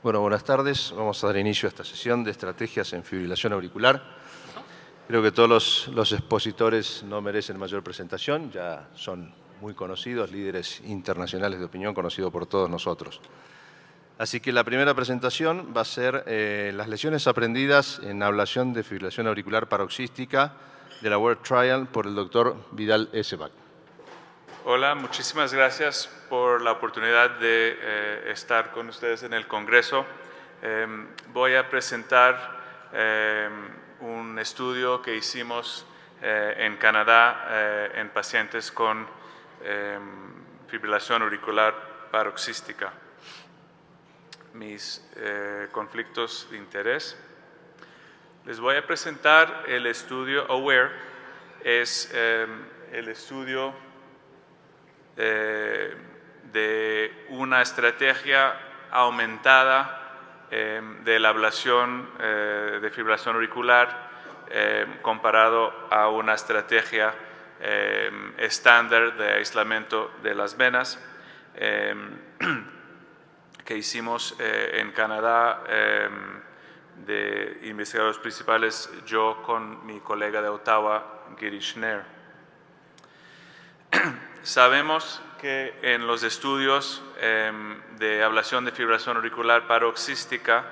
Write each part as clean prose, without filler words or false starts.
Bueno, buenas tardes. Vamos a dar inicio a esta sesión de estrategias en fibrilación auricular. Creo que todos los expositores no merecen mayor presentación, ya son muy conocidos, líderes internacionales de opinión, conocidos por todos nosotros. Así que la primera presentación va a ser las lesiones aprendidas en ablación de fibrilación auricular paroxística de la World Trial por el doctor Vidal Esebach. Hola, muchísimas gracias por la oportunidad de estar con ustedes en el Congreso. Voy a presentar un estudio que hicimos en Canadá en pacientes con fibrilación auricular paroxística. Mis conflictos de interés. Les voy a presentar el estudio AWARE. Es el estudio de una estrategia aumentada de la ablación de fibrilación auricular comparado a una estrategia estándar de aislamiento de las venas que hicimos en Canadá de investigadores principales, yo con mi colega de Ottawa, Girish Nair. Sabemos que en los estudios de ablación de fibrilación auricular paroxística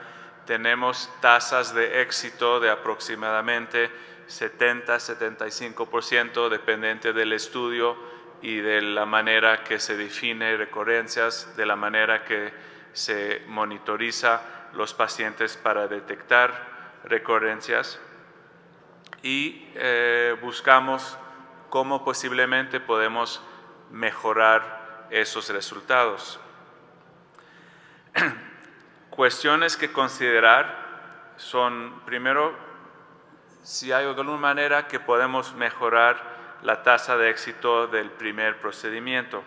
tenemos tasas de éxito de aproximadamente 70-75% dependiente del estudio y de la manera que se define recurrencias, de la manera que se monitoriza los pacientes para detectar recurrencias y buscamos cómo posiblemente podemos mejorar esos resultados. Cuestiones que considerar son, primero, si hay alguna manera que podemos mejorar la tasa de éxito del primer procedimiento.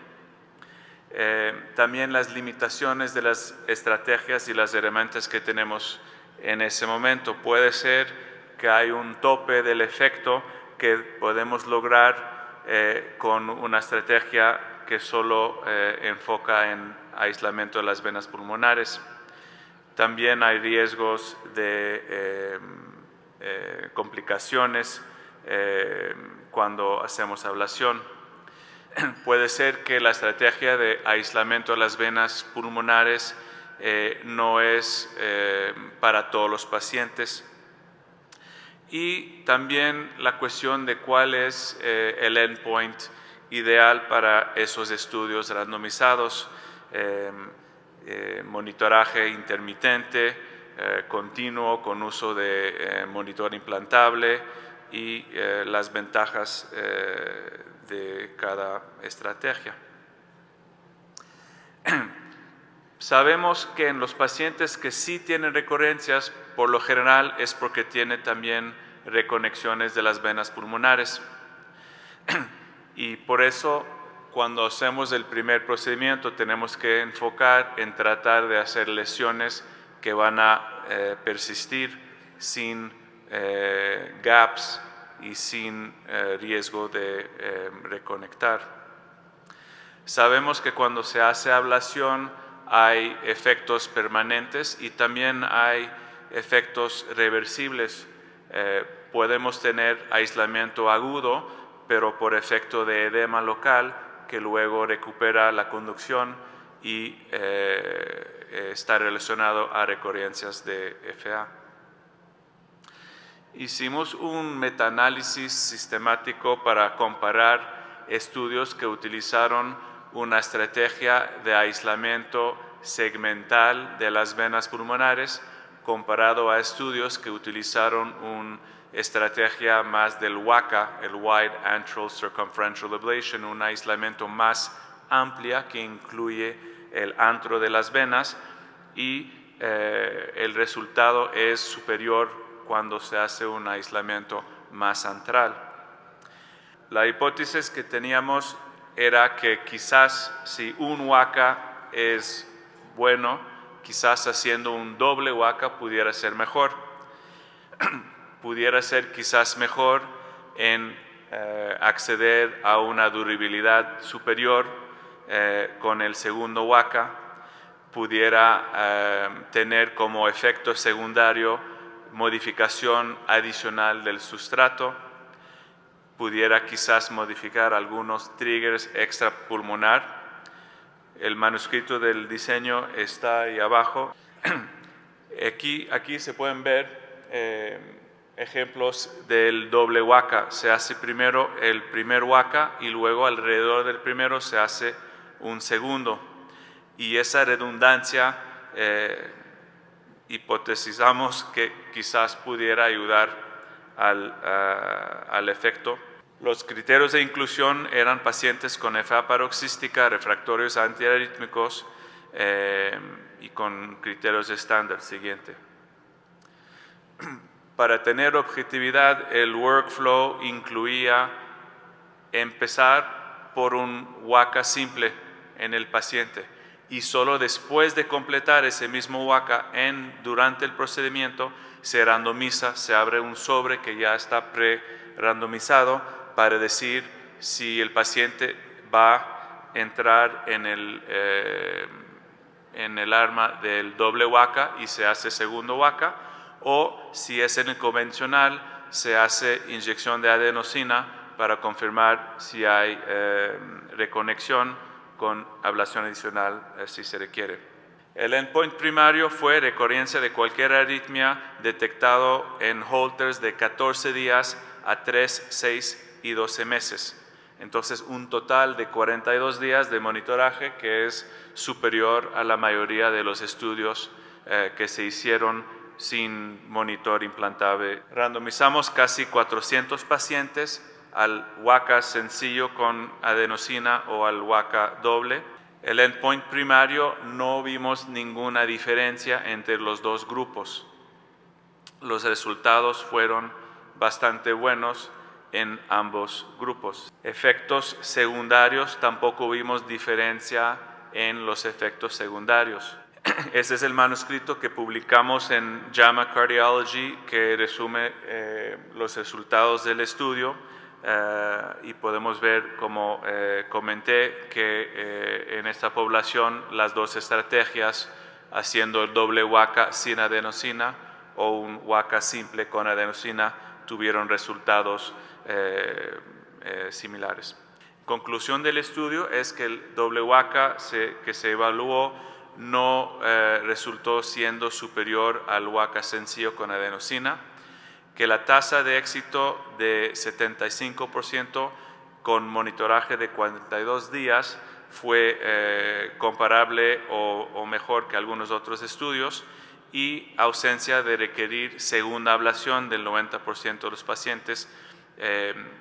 También las limitaciones de las estrategias y las herramientas que tenemos en ese momento. Puede ser que hay un tope del efecto que podemos lograr con una estrategia que solo enfoca en aislamiento de las venas pulmonares. También hay riesgos de complicaciones cuando hacemos ablación. Puede ser que la estrategia de aislamiento de las venas pulmonares no es para todos los pacientes. Y también la cuestión de cuál es el endpoint ideal para esos estudios randomizados, monitoraje intermitente, continuo con uso de monitor implantable y las ventajas de cada estrategia. Sabemos que en los pacientes que sí tienen recurrencias, por lo general es porque tiene también reconexiones de las venas pulmonares. Y por eso, cuando hacemos el primer procedimiento, tenemos que enfocar en tratar de hacer lesiones que van a persistir sin gaps y sin riesgo de reconectar. Sabemos que cuando se hace ablación hay efectos permanentes y también hay efectos reversibles. Podemos tener aislamiento agudo, pero por efecto de edema local que luego recupera la conducción y está relacionado a recurrencias de FA. Hicimos un metaanálisis sistemático para comparar estudios que utilizaron una estrategia de aislamiento segmental de las venas pulmonares comparado a estudios que utilizaron una estrategia más del WACA, el Wide Antral Circumferential Ablation, un aislamiento más amplia que incluye el antro de las venas y el resultado es superior cuando se hace un aislamiento más antral. La hipótesis que teníamos era que quizás si un WACA es bueno, quizás haciendo un doble WACA pudiera ser mejor. Pudiera ser quizás mejor en acceder a una durabilidad superior con el segundo WACA. pudiera tener como efecto secundario modificación adicional del sustrato, pudiera quizás modificar algunos triggers extrapulmonar. El manuscrito del diseño está ahí abajo. Aquí se pueden ver ejemplos del doble waka. Se hace primero el primer waka y luego alrededor del primero se hace un segundo. Y esa redundancia hipotetizamos que quizás pudiera ayudar al efecto. Los criterios de inclusión eran pacientes con FA paroxística, refractorios antiarrítmicos y con criterios estándar. Siguiente. Para tener objetividad, el workflow incluía empezar por un waka simple en el paciente y solo después de completar ese mismo waka durante el procedimiento se randomiza, se abre un sobre que ya está pre-randomizado para decir si el paciente va a entrar en el arma del doble waka y se hace segundo waka, o si es en el convencional se hace inyección de adenosina para confirmar si hay reconexión con ablación adicional si se requiere. El endpoint primario fue recurrencia de cualquier arritmia detectado en Holters de 14 días a 3, 6 y 12 meses. Entonces, un total de 42 días de monitoraje, que es superior a la mayoría de los estudios que se hicieron sin monitor implantable. Randomizamos casi 400 pacientes al waka sencillo con adenosina o al waka doble. El endpoint primario no vimos ninguna diferencia entre los dos grupos. Los resultados fueron bastante buenos en ambos grupos. Efectos secundarios, tampoco vimos diferencia en los efectos secundarios. Este es el manuscrito que publicamos en JAMA Cardiology, que resume los resultados del estudio y podemos ver, como comenté, que en esta población las dos estrategias, haciendo el doble waka sin adenosina o un waka simple con adenosina, tuvieron resultados similares. Conclusión del estudio es que el doble waka que se evaluó no resultó siendo superior al waka sencillo con adenosina, que la tasa de éxito de 75% con monitoraje de 42 días fue comparable o mejor que algunos otros estudios, y ausencia de requerir segunda ablación del 90% de los pacientes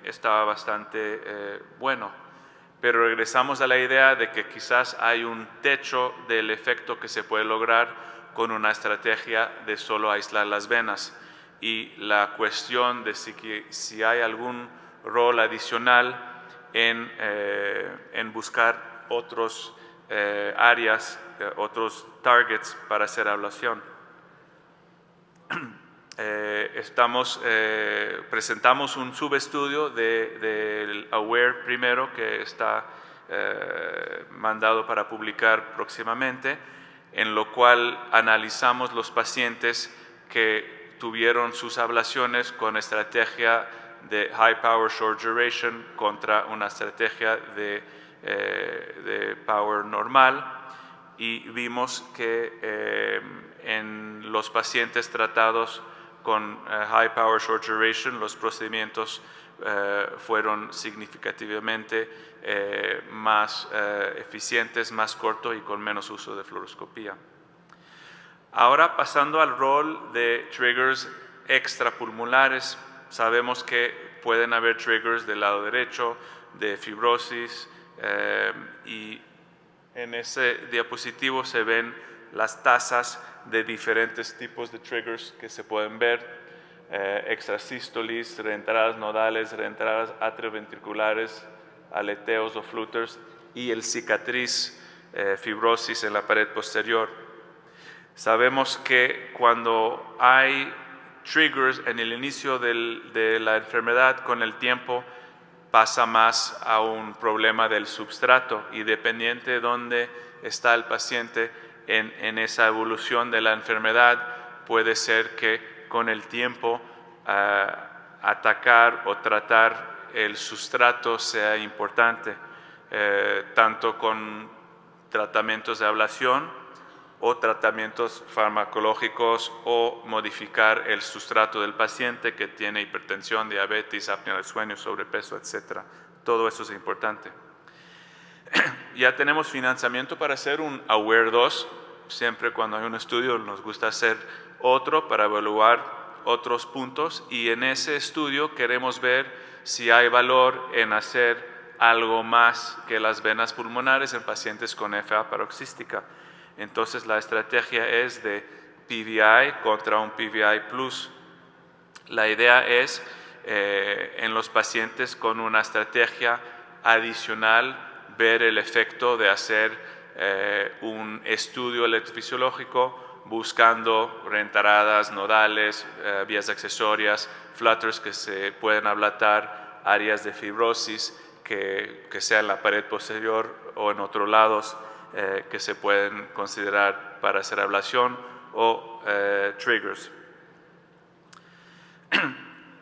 estaba bastante bueno. Pero regresamos a la idea de que quizás hay un techo del efecto que se puede lograr con una estrategia de solo aislar las venas, y la cuestión de si hay algún rol adicional en buscar otros áreas, otros targets para hacer ablación. Presentamos un subestudio del AWARE primero, que está mandado para publicar próximamente, en lo cual analizamos los pacientes que tuvieron sus ablaciones con estrategia de high power short duration contra una estrategia de power normal, y vimos que en los pacientes tratados con high power short duration los procedimientos fueron significativamente más eficientes, más cortos y con menos uso de fluoroscopía. Ahora, pasando al rol de triggers extrapulmonares, sabemos que pueden haber triggers del lado derecho, de fibrosis, y en ese diapositivo se ven las tasas de diferentes tipos de triggers que se pueden ver: extrasístolis, reentradas nodales, reentradas atrioventriculares, aleteos o flutters, y el cicatriz, fibrosis en la pared posterior. Sabemos que cuando hay triggers en el inicio de la enfermedad, con el tiempo pasa más a un problema del substrato, y dependiente de dónde está el paciente, en esa evolución de la enfermedad puede ser que con el tiempo atacar o tratar el sustrato sea importante, tanto con tratamientos de ablación o tratamientos farmacológicos o modificar el sustrato del paciente que tiene hipertensión, diabetes, apnea del sueño, sobrepeso, etc. Todo eso es importante. Ya tenemos financiamiento para hacer un AWARE-2. Siempre cuando hay un estudio nos gusta hacer otro para evaluar otros puntos, y en ese estudio queremos ver si hay valor en hacer algo más que las venas pulmonares en pacientes con FA paroxística. Entonces la estrategia es de PVI contra un PVI plus. La idea es en los pacientes con una estrategia adicional ver el efecto de hacer un estudio electrofisiológico buscando reentaradas, nodales, vías accesorias, flutters que se pueden ablatar, áreas de fibrosis que sea en la pared posterior o en otros lados que se pueden considerar para hacer ablación, o triggers.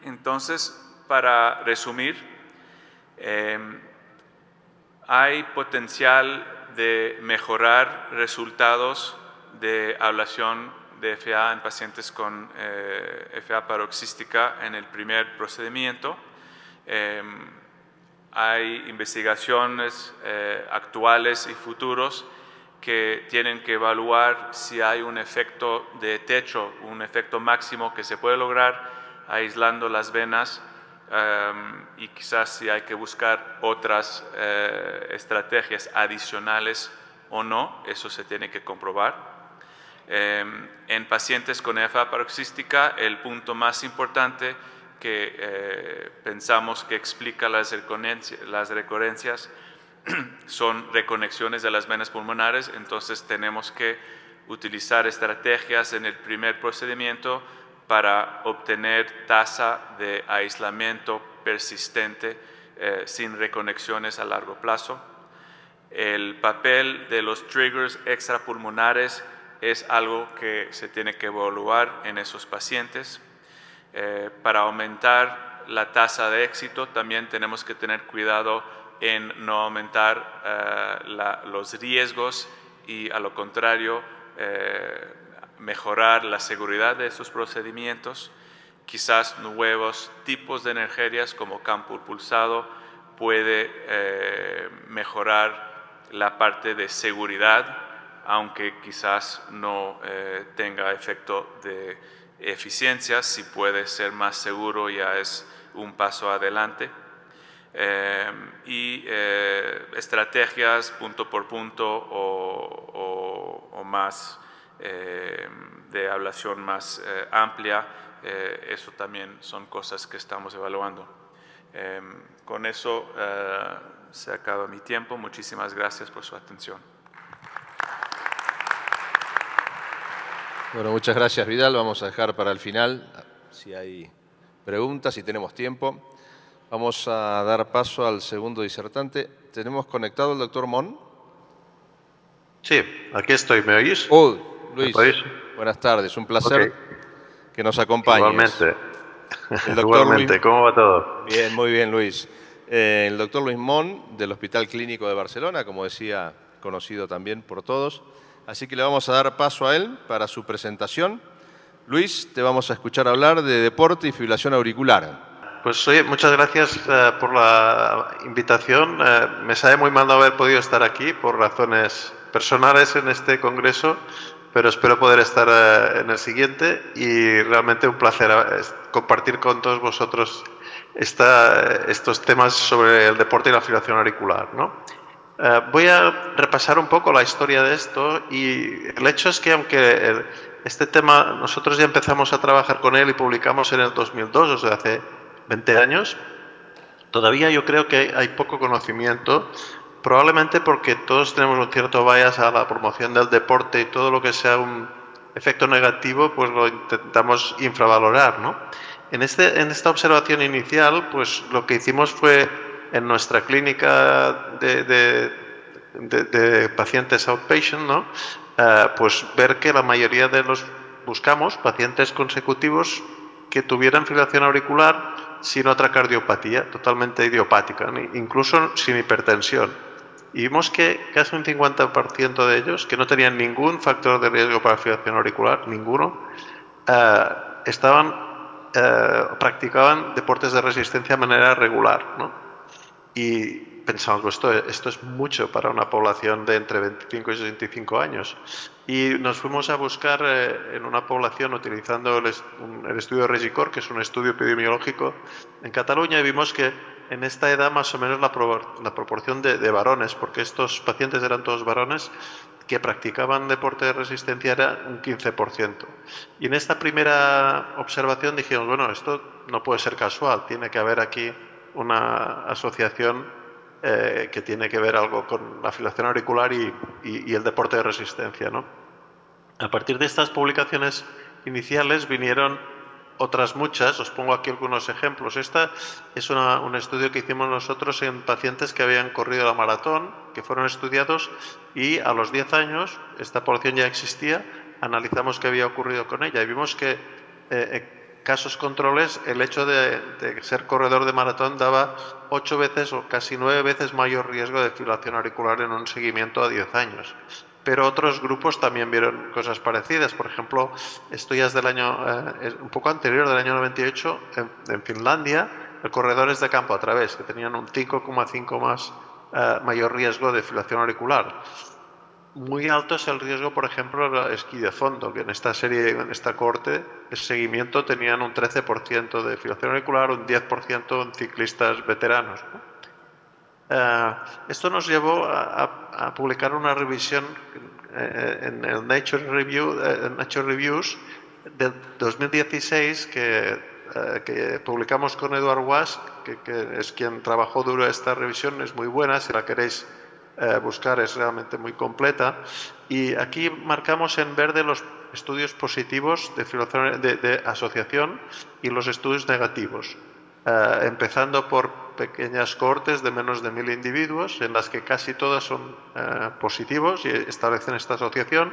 Entonces, para resumir, hay potencial de mejorar resultados de ablación de FA en pacientes con FA paroxística en el primer procedimiento. Hay investigaciones actuales y futuros que tienen que evaluar si hay un efecto de techo, un efecto máximo que se puede lograr aislando las venas, y quizás si hay que buscar otras estrategias adicionales o no, eso se tiene que comprobar. En pacientes con FA paroxística, el punto más importante que pensamos que explica las recurrencias son reconexiones de las venas pulmonares. Entonces tenemos que utilizar estrategias en el primer procedimiento para obtener tasa de aislamiento persistente sin reconexiones a largo plazo. El papel de los triggers extrapulmonares es algo que se tiene que evaluar en esos pacientes. Para aumentar la tasa de éxito también tenemos que tener cuidado en no aumentar los riesgos y, a lo contrario, mejorar la seguridad de esos procedimientos. Quizás nuevos tipos de energías como campo pulsado puede mejorar la parte de seguridad, aunque quizás no tenga efecto de eficiencia. Si puede ser más seguro, ya es un paso adelante. Estrategias punto por punto o más de ablación más amplia, eso también son cosas que estamos evaluando. Con eso se acaba mi tiempo. Muchísimas gracias por su atención. Bueno, muchas gracias, Vidal. Vamos a dejar para el final, si hay preguntas, si tenemos tiempo. Vamos a dar paso al segundo disertante. ¿Tenemos conectado al doctor Mon? Sí, aquí estoy. ¿Me oís? Luis, buenas tardes. Un placer que nos acompañes. Igualmente. Igualmente. ¿Cómo va todo? Bien, muy bien, Luis. El doctor Luis Mon, del Hospital Clínico de Barcelona, como decía, conocido también por todos. Así que le vamos a dar paso a él para su presentación. Luis, te vamos a escuchar hablar de deporte y fibrilación auricular. Pues oye, muchas gracias por la invitación. Me sabe muy mal no haber podido estar aquí por razones personales en este congreso, pero espero poder estar en el siguiente, y realmente un placer compartir con todos vosotros estos temas sobre el deporte y la fibrilación auricular, ¿no? Voy a repasar un poco la historia de esto, y el hecho es que aunque este tema nosotros ya empezamos a trabajar con él y publicamos en el 2002, o sea, hace 20 años, todavía yo creo que hay poco conocimiento, probablemente porque todos tenemos un cierto bias a la promoción del deporte, y todo lo que sea un efecto negativo pues lo intentamos infravalorar, ¿no? En esta observación inicial, pues lo que hicimos fue, en nuestra clínica de pacientes outpatient, ¿no?, pues ver que la mayoría de los buscamos pacientes consecutivos que tuvieran fibrilación auricular sin otra cardiopatía, totalmente idiopática, incluso sin hipertensión. Y vimos que casi un 50% de ellos, que no tenían ningún factor de riesgo para fibrilación auricular, ninguno, practicaban deportes de resistencia de manera regular, ¿no? Y pensamos, pues esto es mucho para una población de entre 25 y 65 años. Y nos fuimos a buscar en una población utilizando el estudio Regicor, que es un estudio epidemiológico en Cataluña, y vimos que en esta edad más o menos la proporción de varones, porque estos pacientes eran todos varones, que practicaban deporte de resistencia era un 15%. Y en esta primera observación dijimos, bueno, esto no puede ser casual, tiene que haber aquí una asociación que tiene que ver algo con la fibrilación auricular y el deporte de resistencia, ¿no? A partir de estas publicaciones iniciales vinieron otras muchas, os pongo aquí algunos ejemplos. Esta es un estudio que hicimos nosotros en pacientes que habían corrido la maratón, que fueron estudiados y a los 10 años, esta población ya existía, analizamos qué había ocurrido con ella y vimos que casos controles, el hecho de ser corredor de maratón daba 8 veces o casi 9 veces mayor riesgo de fibrilación auricular en un seguimiento a 10 años. Pero otros grupos también vieron cosas parecidas. Por ejemplo, esto ya es del año, un poco anterior, del año 98, en Finlandia, corredores de campo a través, que tenían un 5,5 más mayor riesgo de fibrilación auricular. Muy alto es el riesgo, por ejemplo, del esquí de fondo, que en esta serie, en esta cohorte, el seguimiento tenían un 13% de fibrilación auricular, un 10% en ciclistas veteranos, ¿no? Esto nos llevó a publicar una revisión en el Nature Reviews del 2016 que publicamos con Eduard Was, que es quien trabajó duro esta revisión, es muy buena, si la queréis buscar es realmente muy completa. Y aquí marcamos en verde los estudios positivos de asociación y los estudios negativos. Empezando por pequeñas cohortes de menos de 1000 individuos, en las que casi todas son positivos y establecen esta asociación.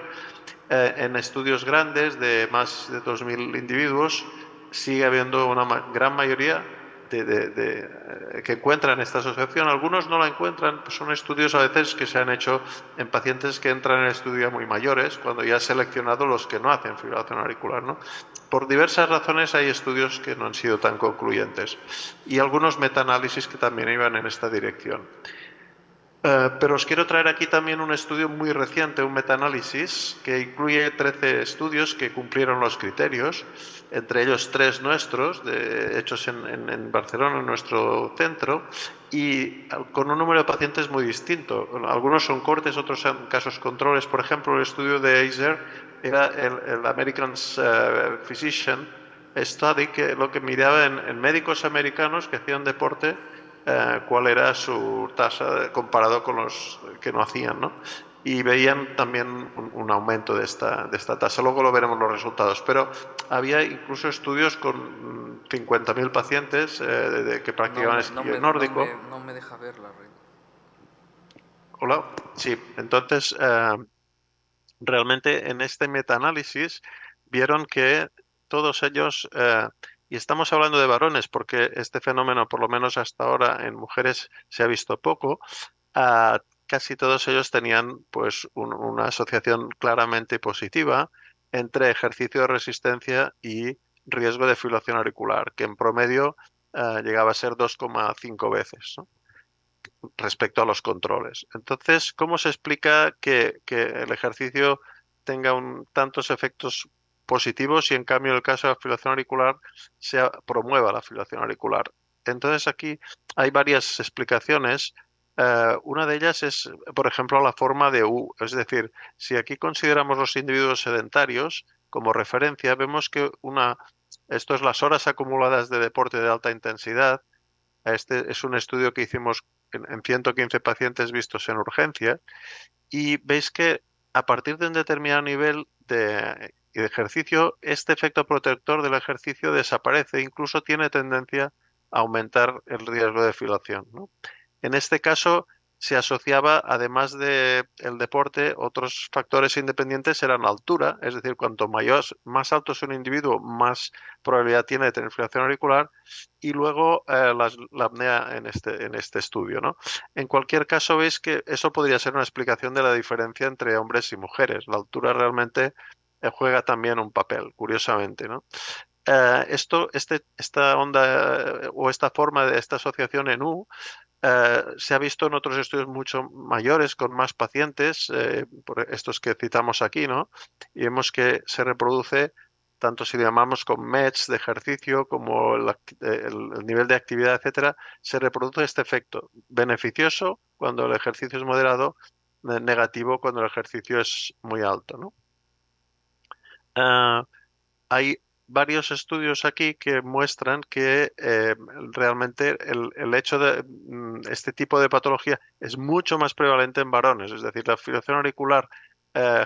En estudios grandes de más de 2000 individuos sigue habiendo una gran mayoría que encuentran esta asociación. Algunos no la encuentran, pues son estudios a veces que se han hecho en pacientes que entran en el estudio muy mayores, cuando ya han seleccionado los que no hacen fibrilación auricular, ¿no? Por diversas razones hay estudios que no han sido tan concluyentes y algunos metaanálisis que también iban en esta dirección. Pero os quiero traer aquí también un estudio muy reciente, un metaanálisis, que incluye 13 estudios que cumplieron los criterios, entre ellos 3 nuestros, hechos en Barcelona, en nuestro centro, y con un número de pacientes muy distinto. Algunos son cortes, otros son casos controles. Por ejemplo, el estudio de Acer era el American Physician Study, que lo que miraba en médicos americanos que hacían deporte, cuál era su tasa comparado con los que no hacían, ¿no? Y veían también un aumento de esta tasa. Luego lo veremos los resultados. Pero había incluso estudios con 50.000 pacientes que practicaban esquí nórdico. No me deja ver la red. Hola. Sí, entonces realmente en este metaanálisis vieron que todos ellos, y estamos hablando de varones porque este fenómeno, por lo menos hasta ahora, en mujeres se ha visto poco, casi todos ellos tenían pues una asociación claramente positiva entre ejercicio de resistencia y riesgo de fibrilación auricular, que en promedio llegaba a ser 2,5 veces, ¿no?, respecto a los controles. Entonces, ¿cómo se explica que el ejercicio tenga tantos efectos positivos y en cambio en el caso de la fibrilación auricular se promueva la fibrilación auricular? Entonces aquí hay varias explicaciones. Una de ellas es, por ejemplo, la forma de U. Es decir, si aquí consideramos los individuos sedentarios como referencia, vemos que esto es las horas acumuladas de deporte de alta intensidad. Este es un estudio que hicimos en 115 pacientes vistos en urgencia y veis que a partir de un determinado nivel de ejercicio, este efecto protector del ejercicio desaparece, incluso tiene tendencia a aumentar el riesgo de fibrilación, ¿no? En este caso, se asociaba, además del deporte, otros factores independientes eran la altura, es decir, cuanto más alto es un individuo, más probabilidad tiene de tener fibrilación auricular, y luego la apnea en este estudio, ¿no? En cualquier caso, veis que eso podría ser una explicación de la diferencia entre hombres y mujeres. La altura realmente juega también un papel, curiosamente, ¿no? Esta onda o esta forma de esta asociación en U se ha visto en otros estudios mucho mayores, con más pacientes, por estos que citamos aquí, ¿no? Y vemos que se reproduce, tanto si llamamos con METs de ejercicio como el nivel de actividad, etcétera, se reproduce este efecto beneficioso cuando el ejercicio es moderado, negativo cuando el ejercicio es muy alto, ¿no? Hay varios estudios aquí que muestran que realmente el hecho de este tipo de patología es mucho más prevalente en varones, es decir, la fibrilación auricular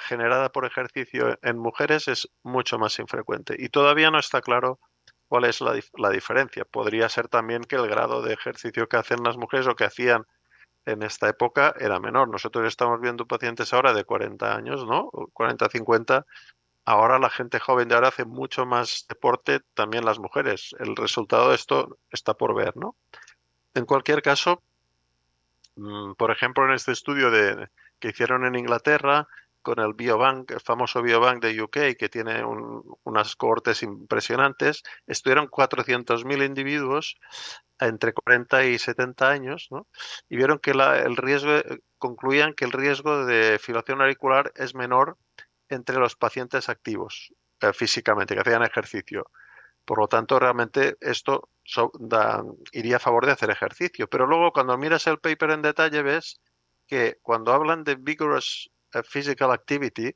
generada por ejercicio en mujeres es mucho más infrecuente y todavía no está claro cuál es la diferencia. Podría ser también que el grado de ejercicio que hacen las mujeres o que hacían en esta época era menor. Nosotros estamos viendo pacientes ahora de 40 años, ¿no? 40, 50. Ahora la gente joven de ahora hace mucho más deporte, también las mujeres. El resultado de esto está por ver, ¿no? En cualquier caso, por ejemplo, en este estudio que hicieron en Inglaterra con el Biobank, el famoso Biobank de UK, que tiene unas cohortes impresionantes, estuvieron 400.000 individuos entre 40 y 70 años, ¿no? Y vieron que concluían que el riesgo de fibrilación auricular es menor entre los pacientes activos físicamente, que hacían ejercicio. Por lo tanto, realmente esto iría a favor de hacer ejercicio. Pero luego, cuando miras el paper en detalle, ves que cuando hablan de vigorous physical activity,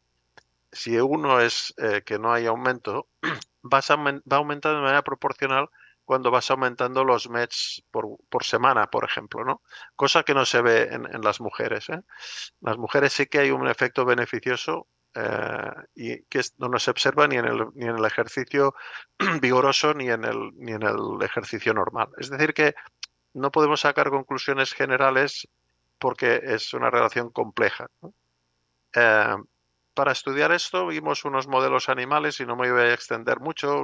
si uno es que no hay aumento, va aumentando de manera proporcional cuando vas aumentando los METs por semana, por ejemplo, ¿no? Cosa que no se ve en las mujeres, ¿eh? Las mujeres sí que hay un efecto beneficioso y que no se observa ni en el ejercicio vigoroso ni en el ejercicio normal. Es decir, que no podemos sacar conclusiones generales porque es una relación compleja, ¿no? Eh, para estudiar esto vimos unos modelos animales y no me voy a extender mucho,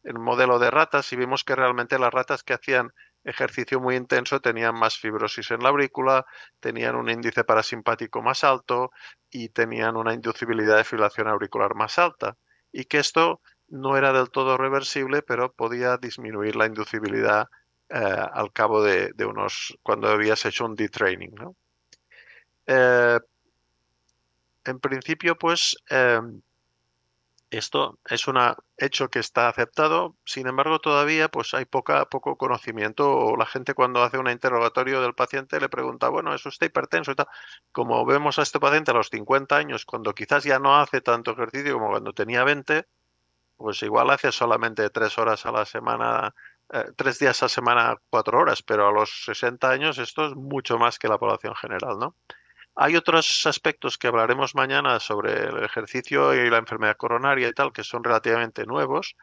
en un modelo de ratas y vimos que realmente las ratas que hacían ejercicio muy intenso tenían más fibrosis en la aurícula, tenían un índice parasimpático más alto y tenían una inducibilidad de fibrilación auricular más alta. Y que esto no era del todo reversible, pero podía disminuir la inducibilidad al cabo de cuando habías hecho un detraining, ¿no? En principio, pues esto es un hecho que está aceptado, sin embargo todavía pues hay poco conocimiento o la gente cuando hace un interrogatorio del paciente le pregunta, bueno, ¿es usted hipertenso y tal? Como vemos a este paciente a los 50 años, cuando quizás ya no hace tanto ejercicio como cuando tenía 20, pues igual hace solamente 3 horas a la semana, 3 días a la semana, 4 horas, pero a los 60 años esto es mucho más que la población general, ¿no? Hay otros aspectos que hablaremos mañana sobre el ejercicio y la enfermedad coronaria y tal, que son relativamente nuevos,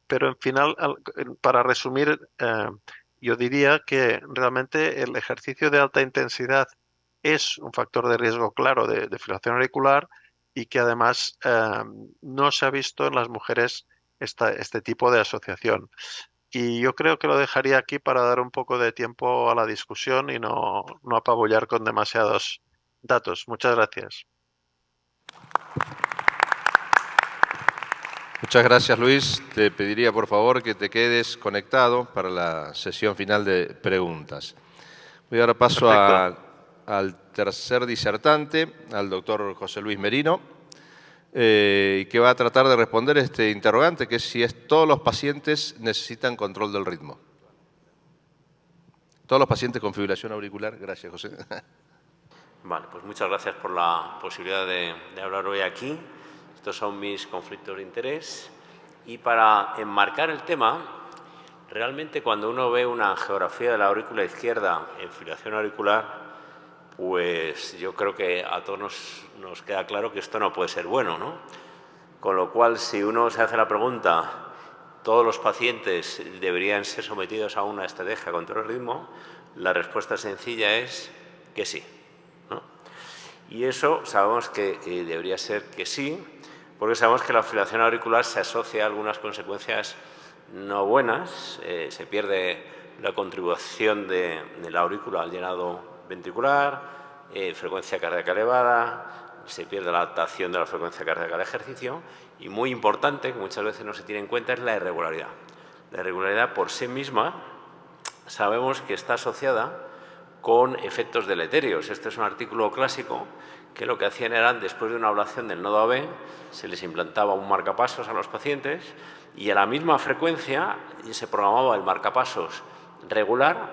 pero en final, para resumir, yo diría que realmente el ejercicio de alta intensidad es un factor de riesgo claro de fibrilación auricular y que además no se ha visto en las mujeres este tipo de asociación. Y yo creo que lo dejaría aquí para dar un poco de tiempo a la discusión y no apabullar con demasiados datos. Muchas gracias. Muchas gracias, Luis. Te pediría, por favor, que te quedes conectado para la sesión final de preguntas. Voy ahora paso al tercer disertante, al doctor José Luis Merino, que va a tratar de responder este interrogante, que es si todos los pacientes necesitan control del ritmo. Todos los pacientes con fibrilación auricular. Gracias, José. Vale, pues muchas gracias por la posibilidad de hablar hoy aquí. Estos son mis conflictos de interés. Y para enmarcar el tema, realmente cuando uno ve una angiografía de la aurícula izquierda en fibrilación auricular, pues yo creo que a todos nos queda claro que esto no puede ser bueno, ¿no? Con lo cual, si uno se hace la pregunta, ¿todos los pacientes deberían ser sometidos a una estrategia de control del ritmo? La respuesta sencilla es que sí, ¿no? Y eso sabemos que debería ser que sí, porque sabemos que la fibrilación auricular se asocia a algunas consecuencias no buenas. Se pierde la contribución de la aurícula al llenado ventricular, frecuencia cardíaca elevada, se pierde la adaptación de la frecuencia cardíaca al ejercicio y, muy importante, que muchas veces no se tiene en cuenta, es la irregularidad. La irregularidad por sí misma sabemos que está asociada con efectos deleterios. Este es un artículo clásico que lo que hacían era, después de una ablación del nodo AB, se les implantaba un marcapasos a los pacientes y a la misma frecuencia se programaba el marcapasos regular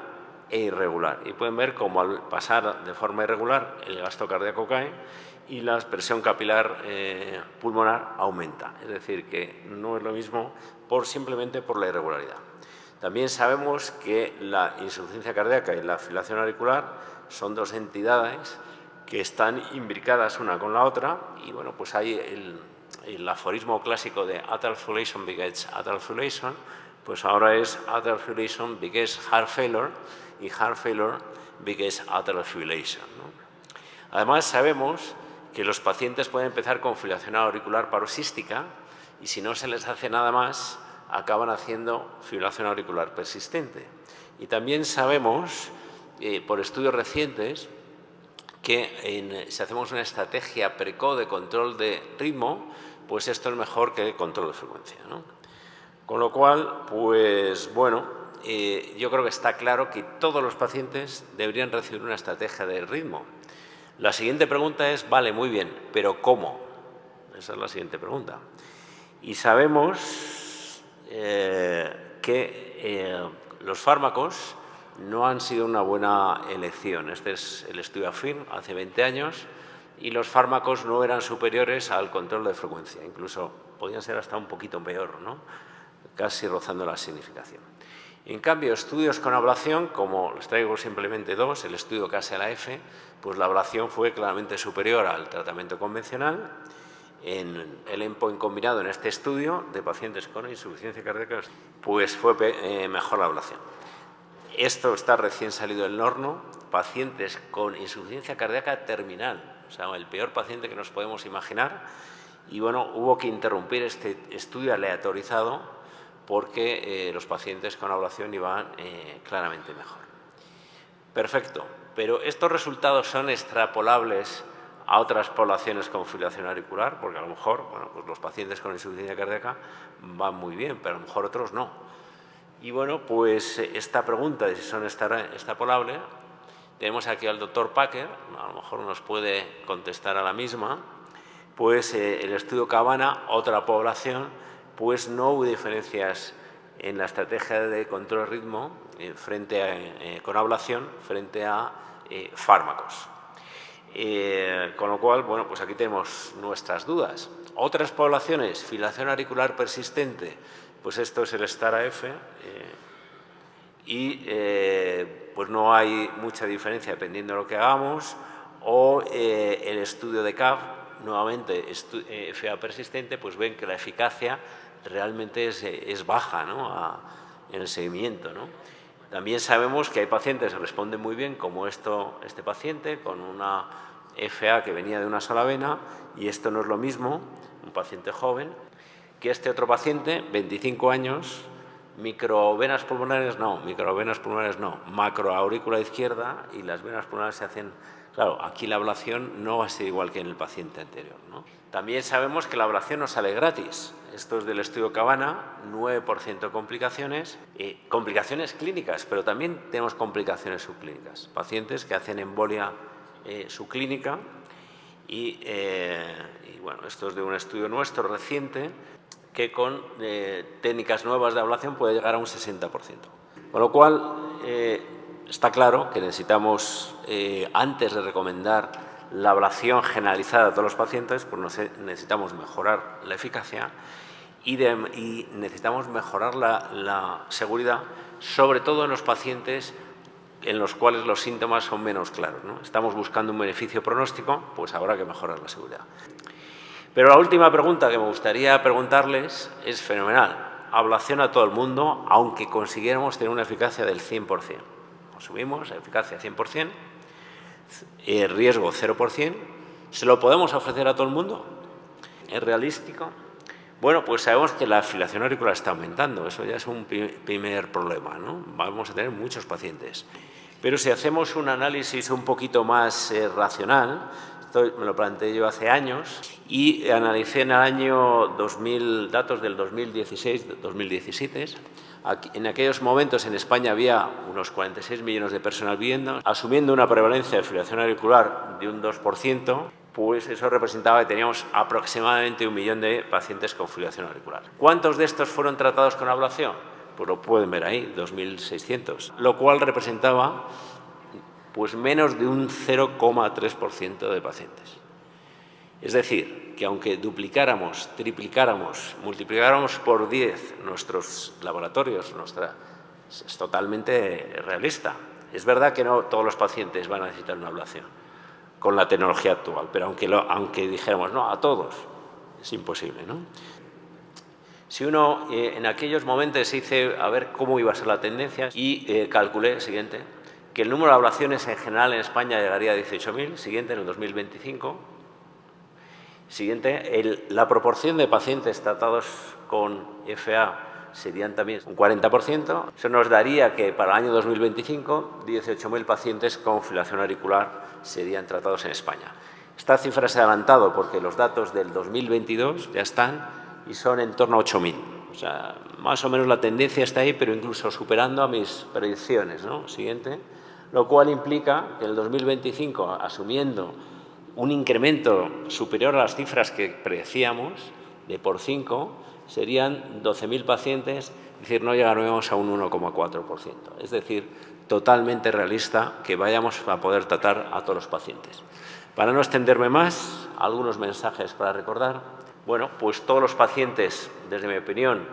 e irregular. Y pueden ver cómo al pasar de forma irregular el gasto cardíaco cae y la presión capilar pulmonar aumenta. Es decir, que no es lo mismo simplemente por la irregularidad. También sabemos que la insuficiencia cardíaca y la fibrilación auricular son dos entidades que están imbricadas una con la otra y, bueno, pues hay el aforismo clásico de atrial fibrillation begets atrial fibrillation, pues ahora es atrial fibrillation begets heart failure y heart failure begets atrial fibrillation, ¿no? Además, sabemos que los pacientes pueden empezar con fibrilación auricular paroxística y, si no se les hace nada más, acaban haciendo fibrilación auricular persistente. Y también sabemos, por estudios recientes, que si hacemos una estrategia precoz de control de ritmo, pues esto es mejor que control de frecuencia, ¿no? Con lo cual, pues bueno, yo creo que está claro que todos los pacientes deberían recibir una estrategia de ritmo. La siguiente pregunta es, vale, muy bien, pero ¿cómo? Esa es la siguiente pregunta. Y sabemos que los fármacos no han sido una buena elección. Este es el estudio AFIRM hace 20 años y los fármacos no eran superiores al control de frecuencia, incluso podían ser hasta un poquito peor, ¿no? Casi rozando la significación. En cambio, estudios con ablación, como les traigo simplemente dos, el estudio CASELA-F, pues la ablación fue claramente superior al tratamiento convencional. En el endpoint combinado en este estudio de pacientes con insuficiencia cardíaca, pues fue mejor la ablación. Esto está recién salido del horno, pacientes con insuficiencia cardíaca terminal, o sea, el peor paciente que nos podemos imaginar. Y bueno, hubo que interrumpir este estudio aleatorizado porque los pacientes con ablación iban claramente mejor. Perfecto, pero estos resultados son extrapolables a otras poblaciones con fibrilación auricular, porque a lo mejor, bueno, pues los pacientes con insuficiencia cardíaca van muy bien, pero a lo mejor otros no. Y bueno, pues esta pregunta de si son extrapolables, tenemos aquí al doctor Packer, a lo mejor nos puede contestar a la misma. Pues el estudio Cabana, otra población, pues no hubo diferencias en la estrategia de control de ritmo con ablación frente a fármacos. Con lo cual, bueno, pues aquí tenemos nuestras dudas. Otras poblaciones, fibrilación auricular persistente, pues esto es el STAR-AF y pues no hay mucha diferencia dependiendo de lo que hagamos, o el estudio de CAV, nuevamente FA persistente, pues ven que la eficacia realmente es baja, ¿no? En el seguimiento, ¿no? También sabemos que hay pacientes que responden muy bien, como este paciente con una FA que venía de una sola vena, y esto no es lo mismo, un paciente joven, que este otro paciente, 25 años, microvenas pulmonares no, macroaurícula izquierda, y las venas pulmonares se hacen. Claro, aquí la ablación no va a ser igual que en el paciente anterior, ¿no? También sabemos que la ablación no sale gratis. Esto es del estudio Cabana, 9% complicaciones, complicaciones clínicas, pero también tenemos complicaciones subclínicas. Pacientes que hacen embolia subclínica y bueno, esto es de un estudio nuestro reciente que con técnicas nuevas de ablación puede llegar a un 60%. Con lo cual, está claro que necesitamos, antes de recomendar la ablación generalizada a todos los pacientes, pues necesitamos mejorar la eficacia y necesitamos mejorar la seguridad, sobre todo en los pacientes en los cuales los síntomas son menos claros, ¿no? Estamos buscando un beneficio pronóstico, pues habrá que mejorar la seguridad. Pero la última pregunta que me gustaría preguntarles es fenomenal. Ablación a todo el mundo, aunque consiguiéramos tener una eficacia del 100%. Asumimos eficacia 100%. riesgo 0%. ¿Se lo podemos ofrecer a todo el mundo? ¿Es realístico? Bueno, pues sabemos que la fibrilación auricular está aumentando. Eso ya es un primer problema, ¿no? Vamos a tener muchos pacientes. Pero si hacemos un análisis un poquito más racional, esto me lo planteé yo hace años y analicé en el año 2000 datos del 2016-2017. En aquellos momentos en España había unos 46 millones de personas viviendo. Asumiendo una prevalencia de fibrilación auricular de un 2%, pues eso representaba que teníamos aproximadamente 1 millón de pacientes con fibrilación auricular. ¿Cuántos de estos fueron tratados con ablación? Pues lo pueden ver ahí, 2.600, lo cual representaba pues menos de un 0,3% de pacientes. Es decir, que aunque duplicáramos, triplicáramos, multiplicáramos por 10 nuestros laboratorios, es totalmente realista. Es verdad que no todos los pacientes van a necesitar una ablación con la tecnología actual, pero aunque dijéramos no, a todos, es imposible, ¿no? Si uno en aquellos momentos dice a ver cómo iba a ser la tendencia y calculé, siguiente, que el número de ablaciones en general en España llegaría a 18.000, siguiente, en el 2025. Siguiente, la proporción de pacientes tratados con FA serían también un 40%. Eso nos daría que para el año 2025 18.000 pacientes con fibrilación auricular serían tratados en España. Esta cifra se ha adelantado porque los datos del 2022 ya están y son en torno a 8.000. O sea, más o menos la tendencia está ahí, pero incluso superando a mis predicciones, ¿no? Siguiente. Lo cual implica que en el 2025, asumiendo un incremento superior a las cifras que predecíamos, de por 5, serían 12.000 pacientes, es decir, no llegaremos a un 1,4%. Es decir, totalmente realista que vayamos a poder tratar a todos los pacientes. Para no extenderme más, algunos mensajes para recordar. Bueno, pues todos los pacientes, desde mi opinión,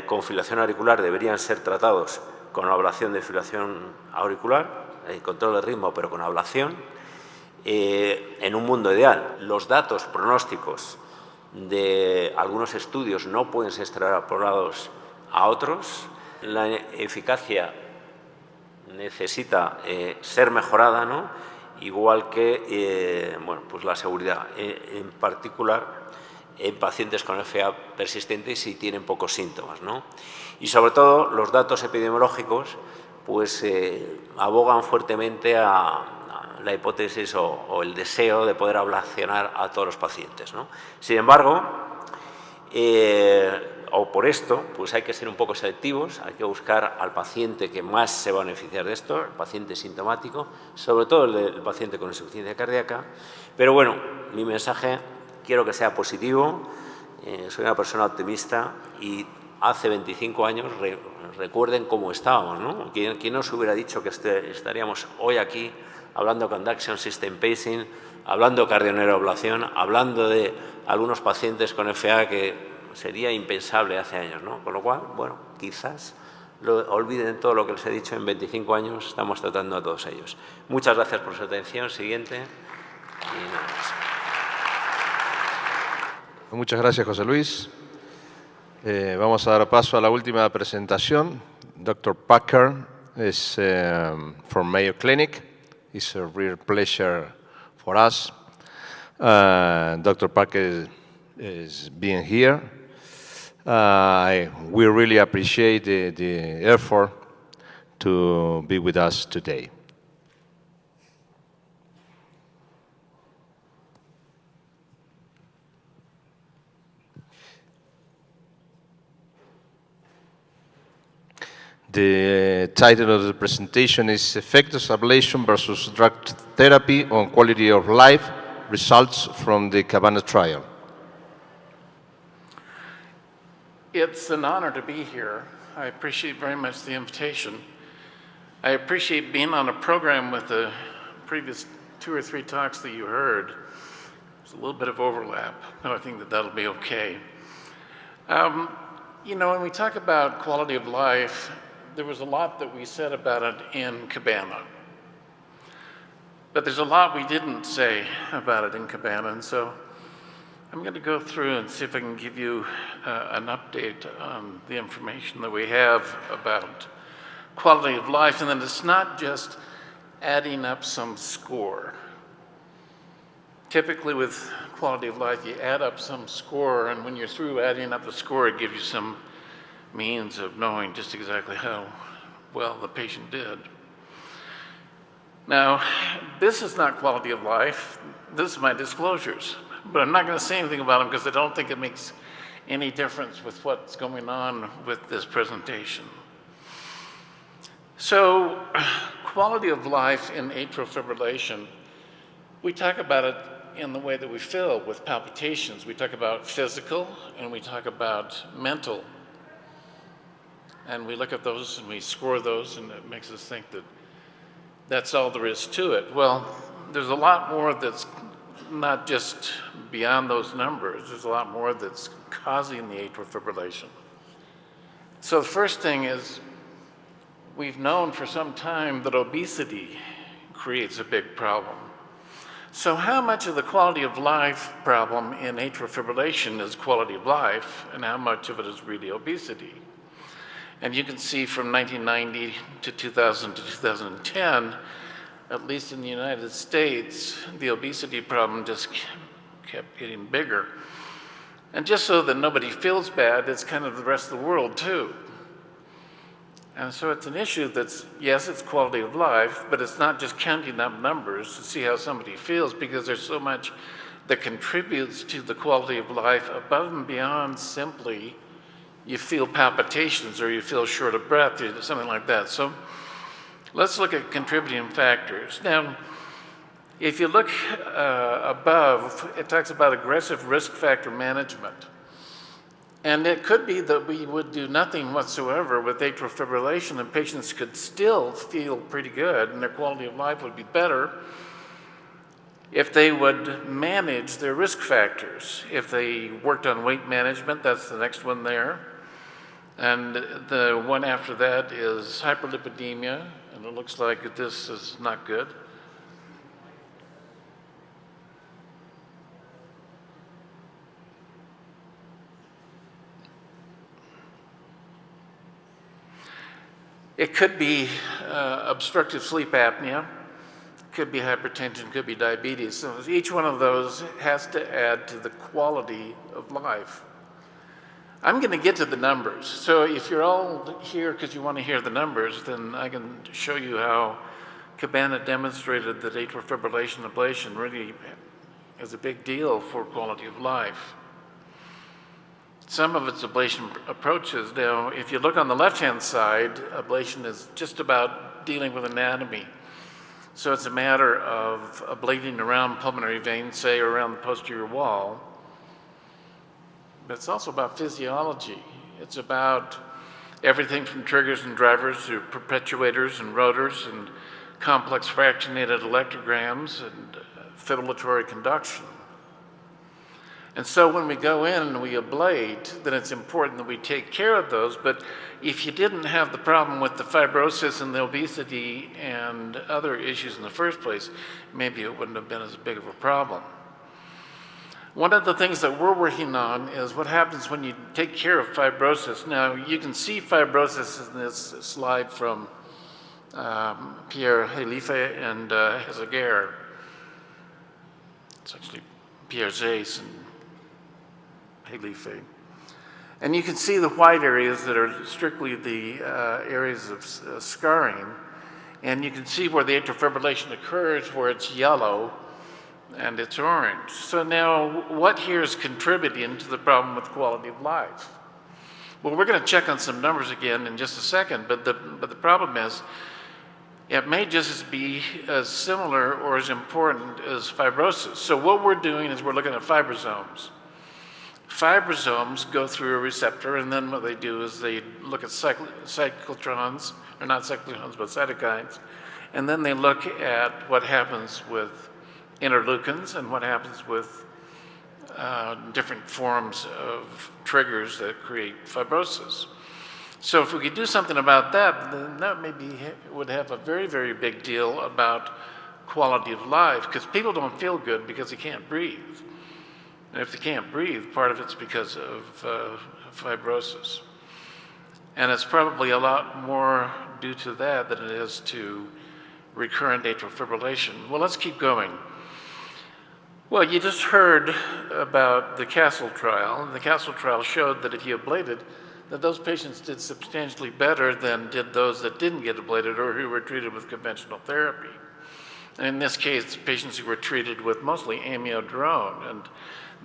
con fibrilación auricular deberían ser tratados con ablación de fibrilación auricular, control de ritmo, pero con ablación. En un mundo ideal, los datos pronósticos de algunos estudios no pueden ser extrapolados a otros. La eficacia necesita ser mejorada, ¿no? Igual que bueno, pues la seguridad, en particular en pacientes con FA persistente y si tienen pocos síntomas, ¿no? Y sobre todo los datos epidemiológicos pues abogan fuertemente a la hipótesis o el deseo de poder ablacionar a todos los pacientes, ¿no? Sin embargo, o por esto, pues hay que ser un poco selectivos, hay que buscar al paciente que más se va a beneficiar de esto, el paciente sintomático, sobre todo el paciente con insuficiencia cardíaca. Pero bueno, mi mensaje quiero que sea positivo, soy una persona optimista y hace 25 años, recuerden cómo estábamos, ¿no? ¿Quién nos hubiera dicho que estaríamos hoy aquí hablando con Conduction System Pacing, hablando de cardioneuroblación, hablando de algunos pacientes con FA que sería impensable hace años, ¿no? Con lo cual, bueno, quizás olviden todo lo que les he dicho, en 25 años estamos tratando a todos ellos. Muchas gracias por su atención. Siguiente. Y nada más. Muchas gracias, José Luis. Vamos a dar paso a la última presentación. Dr. Packer is from Mayo Clinic. It's a real pleasure for us. Dr. Packer is being here. We really appreciate the effort to be with us today. The title of the presentation is Effective Ablation versus Drug Therapy on Quality of Life, Results from the Cabana Trial. It's an honor to be here. I appreciate very much the invitation. I appreciate being on a program with the previous 2 or 3 talks that you heard. There's a little bit of overlap, but I think that that'll be okay. You know, when we talk about quality of life, there was a lot that we said about it in Cabana. But there's a lot we didn't say about it in Cabana, and so I'm going to go through and see if I can give you an update on the information that we have about quality of life. And then it's not just adding up some score. Typically with quality of life, you add up some score, and when you're through adding up the score, it gives you some means of knowing just exactly how well the patient did. Now, this is not quality of life. This is my disclosures, but I'm not going to say anything about them because I don't think it makes any difference with what's going on with this presentation. So, quality of life in atrial fibrillation, we talk about it in the way that we feel with palpitations. We talk about physical and we talk about mental. And we look at those and we score those, and it makes us think that that's all there is to it. Well, there's a lot more that's not just beyond those numbers. There's a lot more that's causing the atrial fibrillation. So the first thing is, we've known for some time that obesity creates a big problem. So how much of the quality of life problem in atrial fibrillation is quality of life, and how much of it is really obesity? And you can see from 1990 to 2000 to 2010, at least in the United States, the obesity problem just kept getting bigger. And just so that nobody feels bad, it's kind of the rest of the world too. And so it's an issue that's, yes, it's quality of life, but it's not just counting up numbers to see how somebody feels, because there's so much that contributes to the quality of life above and beyond simply you feel palpitations or you feel short of breath or something like that. So let's look at contributing factors. Now, if you look above, it talks about aggressive risk factor management. And it could be that we would do nothing whatsoever with atrial fibrillation and patients could still feel pretty good and their quality of life would be better if they would manage their risk factors. If they worked on weight management, that's the next one there. And the one after that is hyperlipidemia, and it looks like this is not good. It could be obstructive sleep apnea, could be hypertension, could be diabetes. So each one of those has to add to the quality of life. I'm going to get to the numbers. So if you're all here because you want to hear the numbers, then I can show you how Cabana demonstrated that atrial fibrillation ablation really is a big deal for quality of life. Some of its ablation approaches. Now, if you look on the left-hand side, ablation is just about dealing with anatomy. So it's a matter of ablating around pulmonary veins, say, or around the posterior wall. But it's also about physiology. It's about everything from triggers and drivers to perpetuators and rotors and complex fractionated electrograms and fibrillatory conduction. And so when we go in and we ablate, then it's important that we take care of those. But if you didn't have the problem with the fibrosis and the obesity and other issues in the first place, maybe it wouldn't have been as big of a problem. One of the things that we're working on is what happens when you take care of fibrosis. Now, you can see fibrosis in this slide from Pierre Halife and Hezeguer. It's actually Pierre Zeiss and Halife. And you can see the white areas that are strictly the areas of scarring. And you can see where the atrial fibrillation occurs, where it's yellow and it's orange. So now, what here is contributing to the problem with quality of life? Well, we're going to check on some numbers again in just a second, but the problem is, it may just be as similar or as important as fibrosis. So what we're doing is we're looking at fibrosomes. Fibrosomes go through a receptor, and then what they do is they look at cyclotrons, or not cyclotrons, but cytokines, and then they look at what happens with interleukins and what happens with different forms of triggers that create fibrosis. So if we could do something about that, then that maybe would have a very, very big deal about quality of life, because people don't feel good because they can't breathe. And if they can't breathe, part of it's because of fibrosis. And it's probably a lot more due to that than it is to recurrent atrial fibrillation. Well, let's keep going. Well, you just heard about the CASTLE trial, and the CASTLE trial showed that if you ablated, that those patients did substantially better than did those that didn't get ablated or who were treated with conventional therapy. And in this case, patients who were treated with mostly amiodarone, and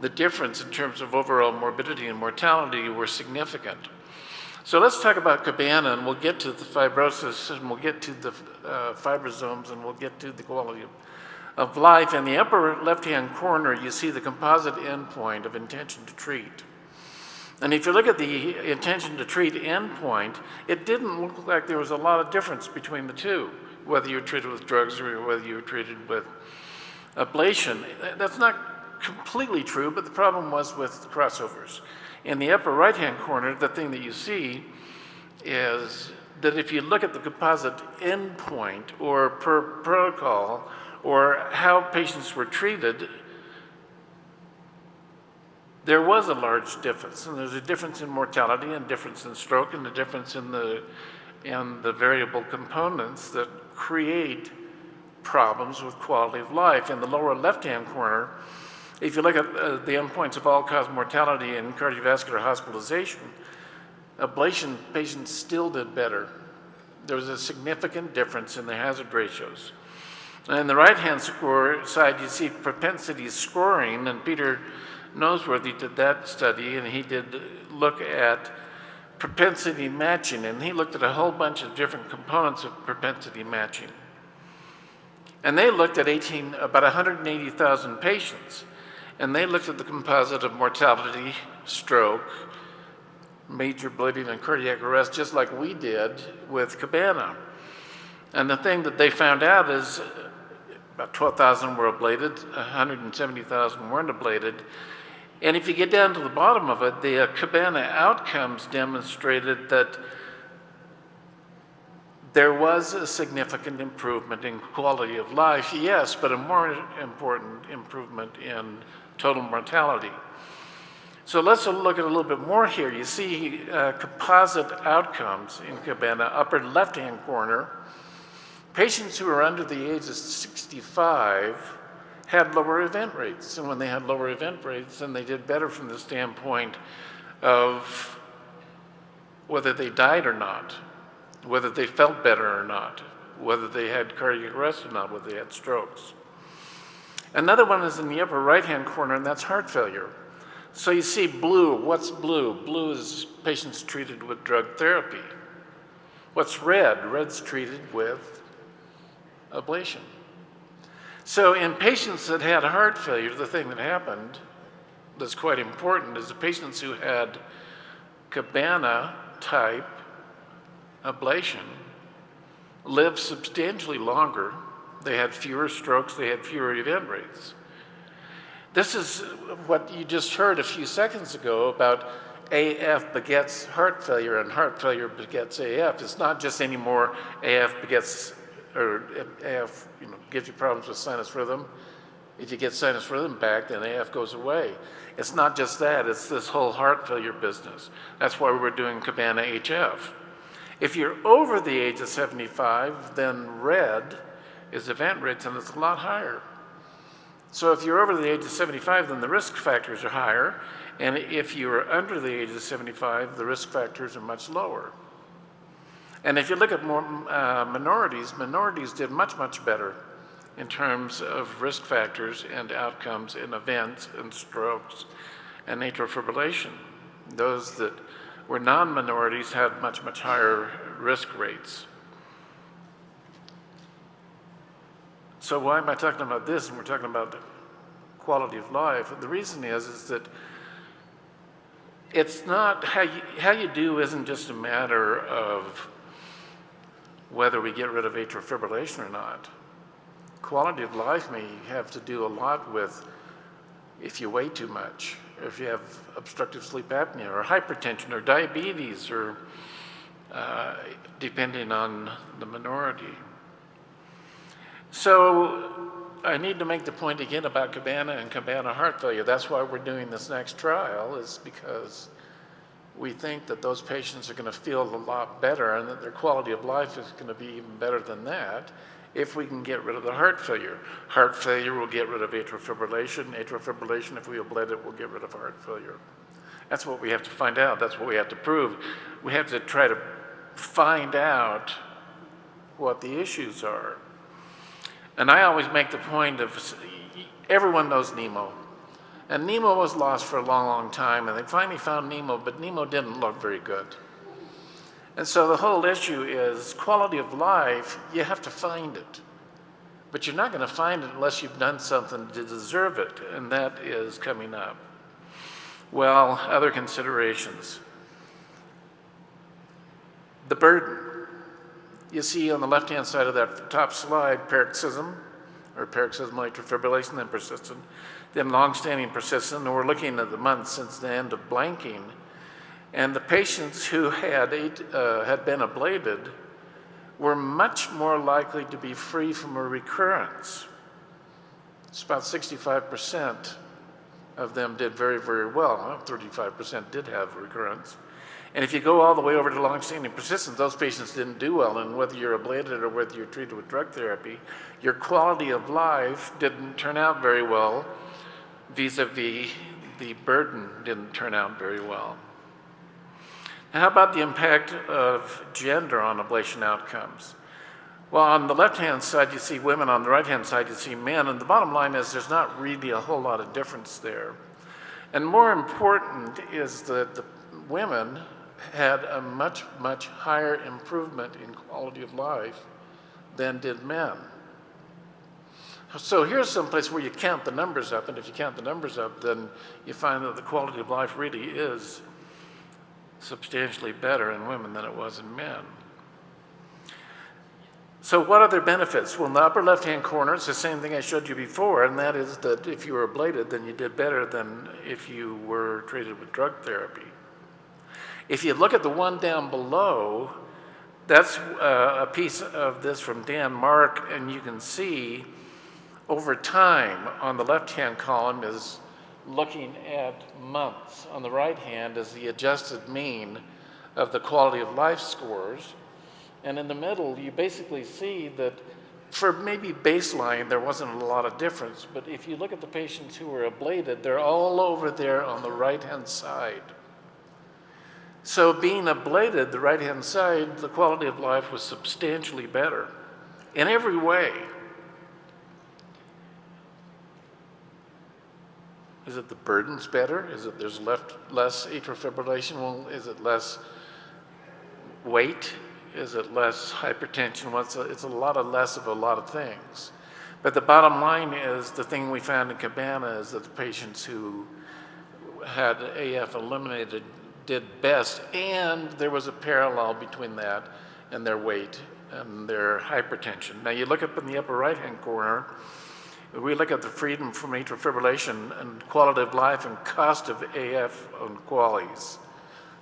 the difference in terms of overall morbidity and mortality were significant. So let's talk about Cabana, and we'll get to the fibrosis, and we'll get to the fibrosomes, and we'll get to the quality of life. In the upper left-hand corner, you see the composite endpoint of intention to treat. And if you look at the intention to treat endpoint, it didn't look like there was a lot of difference between the two, whether you were treated with drugs or whether you were treated with ablation. That's not completely true, but the problem was with crossovers. In the upper right-hand corner, the thing that you see is that if you look at the composite endpoint or per protocol or how patients were treated, there was a large difference. And there's a difference in mortality and difference in stroke and a difference in the variable components that create problems with quality of life. In the lower left-hand corner, if you look at the endpoints of all-cause mortality and cardiovascular hospitalization, ablation patients still did better. There was a significant difference in the hazard ratios. And in the right-hand side, you see propensity scoring, and Peter Noseworthy did that study, and he did look at propensity matching, and he looked at a whole bunch of different components of propensity matching. And they looked at about 180,000 patients, and they looked at the composite of mortality, stroke, major bleeding, and cardiac arrest, just like we did with Cabana. And the thing that they found out is about 12,000 were ablated, 170,000 weren't ablated. And if you get down to the bottom of it, the Cabana outcomes demonstrated that there was a significant improvement in quality of life, yes, but a more important improvement in total mortality. So let's look at a little bit more here. You see composite outcomes in Cabana, upper left-hand corner. Patients who are under the age of 65 had lower event rates. And when they had lower event rates, then they did better from the standpoint of whether they died or not, whether they felt better or not, whether they had cardiac arrest or not, whether they had strokes. Another one is in the upper right-hand corner, and that's heart failure. So you see blue. What's blue? Blue is patients treated with drug therapy. What's red? Red's treated with ablation. So in patients that had heart failure, the thing that happened that's quite important is the patients who had Cabana-type ablation lived substantially longer. They had fewer strokes, they had fewer event rates. This is what you just heard a few seconds ago about AF begets heart failure and heart failure begets AF. It's not just anymore AF begets, or AF gives you problems with sinus rhythm. If you get sinus rhythm back, then AF goes away. It's not just that, it's this whole heart failure business. That's why we're doing Cabana HF. If you're over the age of 75, then red is event rates, and it's a lot higher. So if you're over the age of 75, then the risk factors are higher, and if you're under the age of 75, the risk factors are much lower. And if you look at more minorities did much, much better in terms of risk factors and outcomes in events and strokes and atrial fibrillation. Those that were non-minorities had much, much higher risk rates. So why am I talking about this and we're talking about the quality of life? The reason is that it's not, how you do isn't just a matter of whether we get rid of atrial fibrillation or not. Quality of life may have to do a lot with if you weigh too much, or if you have obstructive sleep apnea, or hypertension, or diabetes, or depending on the minority. So I need to make the point again about Cabana and Cabana heart failure. That's why we're doing this next trial, is because we think that those patients are going to feel a lot better and that their quality of life is going to be even better than that if we can get rid of the heart failure. Heart failure will get rid of atrial fibrillation. Atrial fibrillation, if we ablate it, will get rid of heart failure. That's what we have to find out. That's what we have to prove. We have to try to find out what the issues are. And I always make the point of, everyone knows Nemo. And Nemo was lost for a long, long time, and they finally found Nemo, but Nemo didn't look very good. And so the whole issue is quality of life, you have to find it. But you're not going to find it unless you've done something to deserve it, and that is coming up. Well, other considerations. The burden. You see on the left-hand side of that top slide, paroxysm, or paroxysmal atrial fibrillation, then persistent, then long-standing persistent, and we're looking at the months since the end of blanking. And the patients who had been ablated were much more likely to be free from a recurrence. It's about 65% of them did very, very well. 35% did have recurrence. And if you go all the way over to long-standing persistent, those patients didn't do well. And whether you're ablated or whether you're treated with drug therapy, your quality of life didn't turn out very well, vis-a-vis the burden didn't turn out very well. Now, how about the impact of gender on ablation outcomes? Well, on the left-hand side, you see women. On the right-hand side, you see men. And the bottom line is there's not really a whole lot of difference there. And more important is that the women had a much, much higher improvement in quality of life than did men. So here's some place where you count the numbers up, and if you count the numbers up, then you find that the quality of life really is substantially better in women than it was in men. So what are their benefits? Well, in the upper left-hand corner, it's the same thing I showed you before, and that is that if you were ablated, then you did better than if you were treated with drug therapy. If you look at the one down below, that's a piece of this from Dan Mark, and you can see over time on the left-hand column is looking at months. On the right hand is the adjusted mean of the quality of life scores. And in the middle, you basically see that for maybe baseline, there wasn't a lot of difference. But if you look at the patients who were ablated, they're all over there on the right-hand side. So being ablated, the right-hand side, the quality of life was substantially better in every way. Is it the burden's better? Is it there's less atrial fibrillation? Well, is it less weight? Is it less hypertension? Well, it's a lot of less of a lot of things. But the bottom line is the thing we found in Cabana is that the patients who had AF eliminated did best, and there was a parallel between that and their weight and their hypertension. Now you look up in the upper right-hand corner, we look at the freedom from atrial fibrillation and quality of life and cost of AF on QALYs.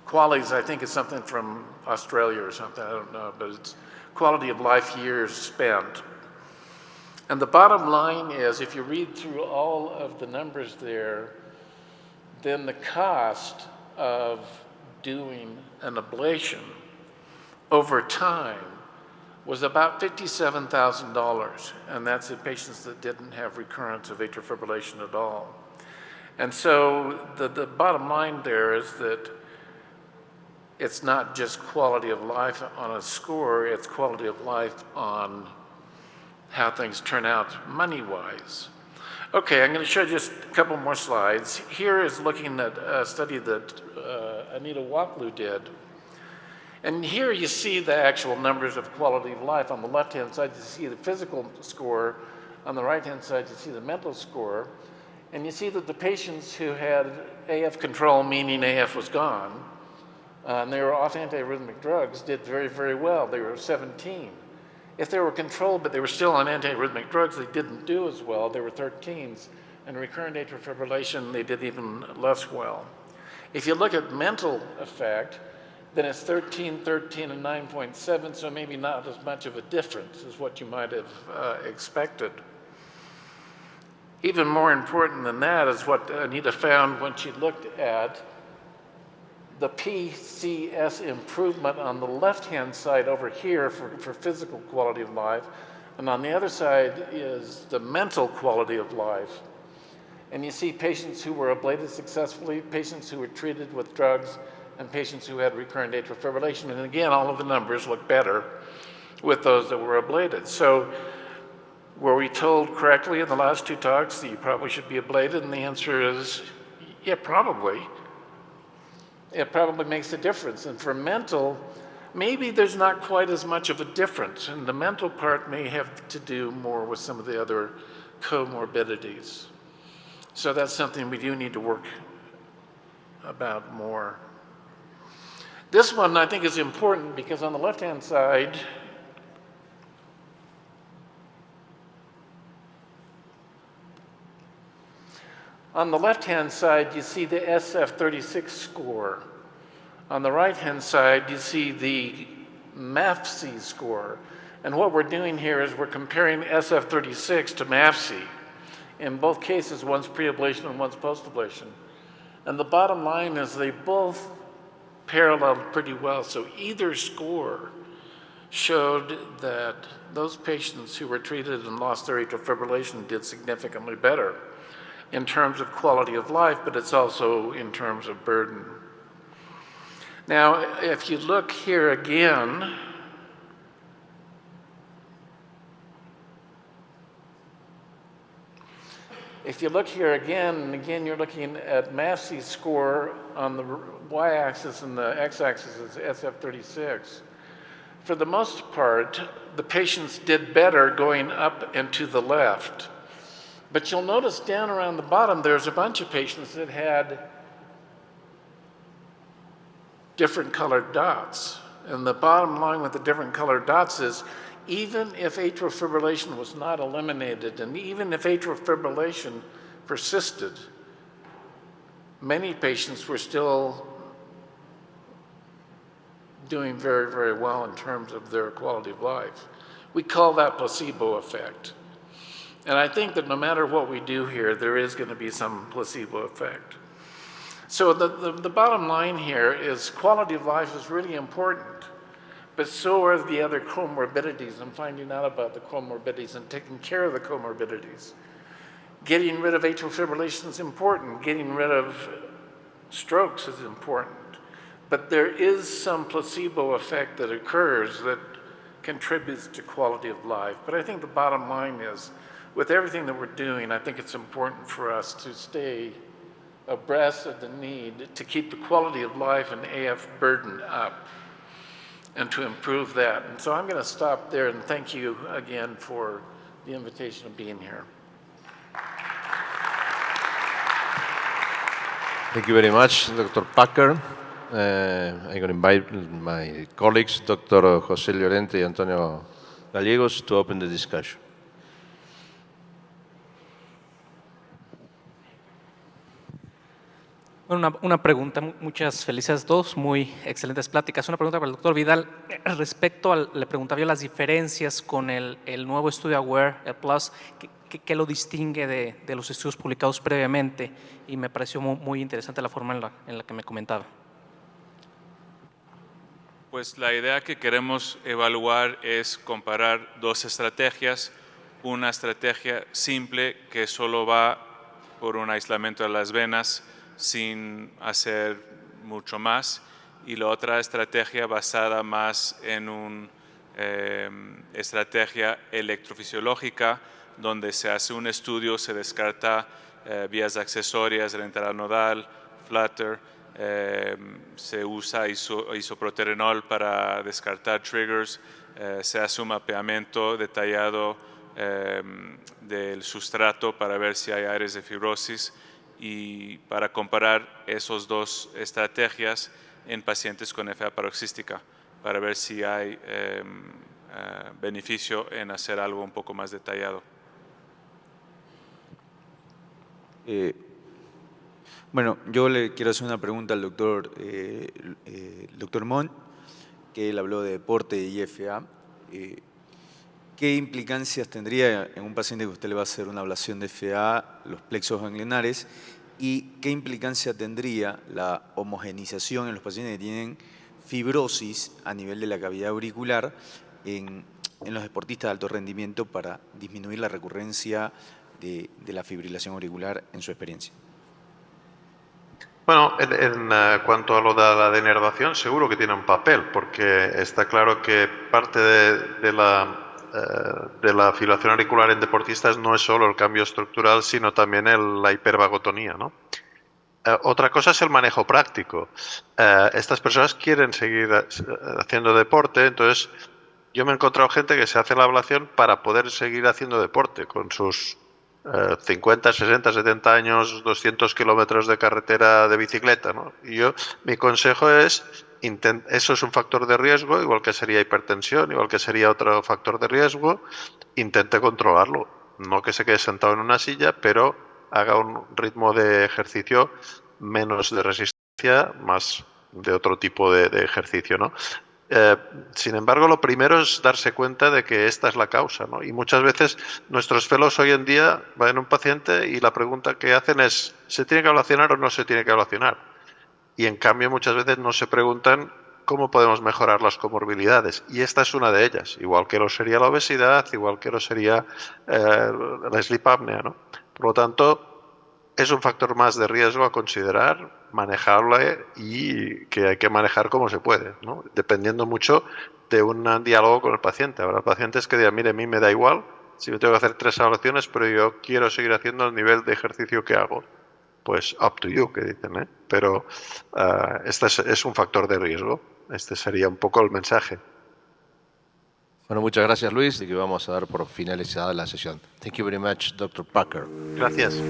QALYs, I think, is something from Australia or something, I don't know, but it's quality of life years spent. And the bottom line is, if you read through all of the numbers there, then the cost of doing an ablation over time was about $57,000, and that's in patients that didn't have recurrence of atrial fibrillation at all. And so the bottom line there is that it's not just quality of life on a score, it's quality of life on how things turn out money-wise. Okay, I'm going to show just a couple more slides. Here is looking at a study that Anita Waklu did. And here you see the actual numbers of quality of life. On the left-hand side, you see the physical score. On the right-hand side, you see the mental score. And you see that the patients who had AF control, meaning AF was gone, and they were off antiarrhythmic drugs, did very, very well. They were 17. If they were controlled, but they were still on antiarrhythmic drugs, they didn't do as well. They were 13s. And recurrent atrial fibrillation, they did even less well. If you look at mental effect, then it's 13, 13, and 9.7, so maybe not as much of a difference as what you might have expected. Even more important than that is what Anita found when she looked at the PCS improvement on the left-hand side over here for physical quality of life And on the other side is the mental quality of life. And you see patients who were ablated successfully, patients who were treated with drugs, and patients who had recurrent atrial fibrillation. And again, all of the numbers look better with those that were ablated. So were we told correctly in the last two talks that you probably should be ablated? And the answer is, yeah, probably. It probably makes a difference. And for mental, maybe there's not quite as much of a difference. And the mental part may have to do more with some of the other comorbidities. So that's something we do need to work about more. This one I think is important because on the left-hand side, you see the SF-36 score. On the right-hand side, you see the MAFC score. And what we're doing here is we're comparing SF-36 to MAFC. In both cases, one's pre-ablation and one's post-ablation. And the bottom line is they both paralleled pretty well. So either score showed that those patients who were treated and lost their atrial fibrillation did significantly better in terms of quality of life, but it's also in terms of burden. Now, if you look here again, and again you're looking at MAFC score on the y-axis and the x-axis is SF-36. For the most part, the patients did better going up and to the left. But you'll notice down around the bottom, there's a bunch of patients that had different colored dots. And the bottom line with the different colored dots is even if atrial fibrillation was not eliminated, and even if atrial fibrillation persisted, many patients were still doing very, very well in terms of their quality of life. We call that placebo effect. And I think that no matter what we do here, there is going to be some placebo effect. So the bottom line here is quality of life is really important, but so are the other comorbidities and finding out about the comorbidities and taking care of the comorbidities. Getting rid of atrial fibrillation is important. Getting rid of strokes is important. But there is some placebo effect that occurs that contributes to quality of life. But I think the bottom line is, with everything that we're doing, I think it's important for us to stay abreast of the need to keep the quality of life and AF burden up and to improve that. And so I'm going to stop there and thank you again for the invitation of being here. Thank you very much, Dr. Packer. I'm going to invite my colleagues, Dr. José Llorente y Antonio Gallegos, to open the discussion. Una pregunta, muchas felicidades a todos, muy excelentes pláticas. Una pregunta para el doctor Vidal. Le preguntaba yo las diferencias con el nuevo estudio AWARE, el Plus, ¿qué lo distingue de los estudios publicados previamente? Y me pareció muy interesante la forma en la que me comentaba. Pues la idea que queremos evaluar es comparar dos estrategias. Una estrategia simple que solo va por un aislamiento de las venas sin hacer mucho más, y la otra estrategia basada más en una estrategia electrofisiológica donde se hace un estudio, se descarta vías accesorias, renal nodal, flutter, se usa isoproterenol para descartar triggers, se hace un mapeamiento detallado del sustrato para ver si hay áreas de fibrosis, y para comparar esas dos estrategias en pacientes con FA paroxística para ver si hay beneficio en hacer algo un poco más detallado. Bueno, yo le quiero hacer una pregunta al doctor Mon, que él habló de deporte y FA. ¿Qué implicancias tendría en un paciente que usted le va a hacer una ablación de FA, los plexos ganglionares? ¿Y qué implicancia tendría la homogenización en los pacientes que tienen fibrosis a nivel de la cavidad auricular en en los deportistas de alto rendimiento para disminuir la recurrencia de la fibrilación auricular en su experiencia? Bueno, en cuanto a lo de la denervación, seguro que tiene un papel, porque está claro que parte de la fibrilación auricular en deportistas no es solo el cambio estructural, sino también la hipervagotonía, ¿no? Otra cosa es el manejo práctico. Estas personas quieren seguir haciendo deporte, entonces yo me he encontrado gente que se hace la ablación para poder seguir haciendo deporte con sus 50, 60, 70 años, 200 kilómetros de carretera de bicicleta, ¿no? Y mi consejo es, eso es un factor de riesgo, igual que sería hipertensión, igual que sería otro factor de riesgo, intente controlarlo. No que se quede sentado en una silla, pero haga un ritmo de ejercicio menos de resistencia, más de otro tipo de ejercicio, ¿no? Sin embargo, lo primero es darse cuenta de que esta es la causa, ¿no? Y muchas veces nuestros fellows hoy en día van a un paciente y la pregunta que hacen es ¿se tiene que ablacionar o no se tiene que ablacionar? Y en cambio muchas veces no se preguntan cómo podemos mejorar las comorbilidades. Y esta es una de ellas, igual que lo sería la obesidad, igual que lo sería la sleep apnea, ¿no? Por lo tanto, es un factor más de riesgo a considerar, manejable y que hay que manejar como se puede, ¿no? Dependiendo mucho de un diálogo con el paciente. Habrá pacientes que digan, mire, a mí me da igual si me tengo que hacer 3 ablaciones, pero yo quiero seguir haciendo el nivel de ejercicio que hago. Pues up to you, que dicen, ¿eh? Pero este es un factor de riesgo. Este sería un poco el mensaje. Bueno, muchas gracias, Luis, y que vamos a dar por finalizada la sesión. Thank you very much, Dr. Parker. Gracias.